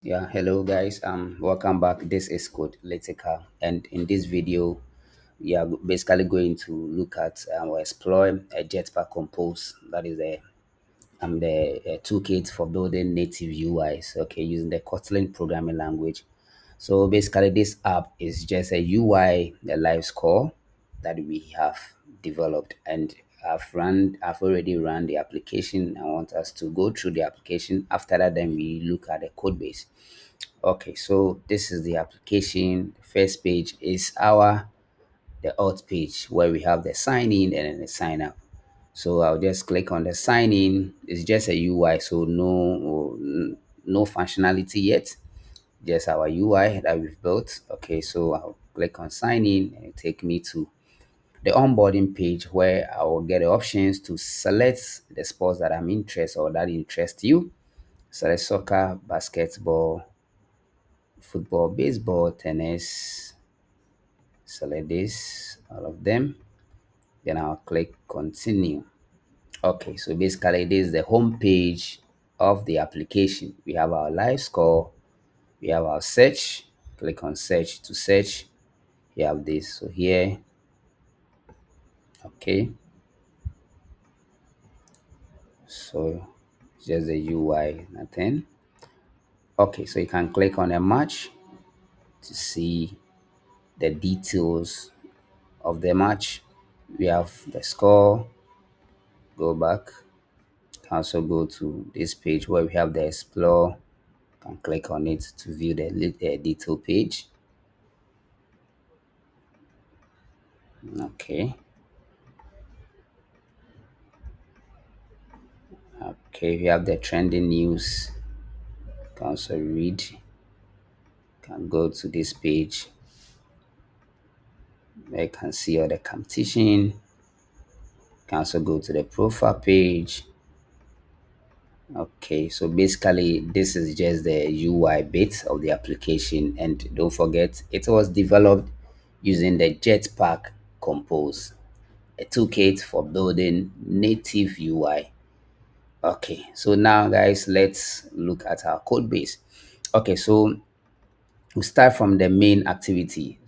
Yeah, hello guys. Welcome back. This is CodeLytical, and in this video, we are basically going to look at or explore a Jetpack Compose. That is the toolkit for building native UIs. Okay, using the Kotlin programming language. So basically, this app is just a UI, the live score that we have developed, and I've already run the application. I want us to go through the application. After that, then we look at the code base. Okay, so this is the application. The first page is the auth page where we have the sign in and then the sign up. So I'll just click on the sign in. It's just a UI, so no functionality yet. Just our UI that we've built. Okay, so I'll click on sign in and it take me to the onboarding page where I will get the options to select the sports that I'm interested or that interest you. Select soccer, basketball, football, baseball, tennis. Select this, all of them. Then I'll click continue. Okay, so basically this is the home page of the application. We have our live score, we have our search. Click on search to search. You have this. So here, okay. So just the UI, nothing. Okay, so you can click on a match to see the details of the match. We have the score. Go back. Can also go to this page where we have the explore. Can click on it to view the detail page. Okay. Okay, we have the trending news. Can also read. Can go to this page where you can see all the competition. Can also go to the profile page. Okay, so basically this is just the UI bit of the application, and don't forget it was developed using the Jetpack Compose, a toolkit for building native UI. Okay, so now guys, let's look at our code base. Okay, so we start from the main activity.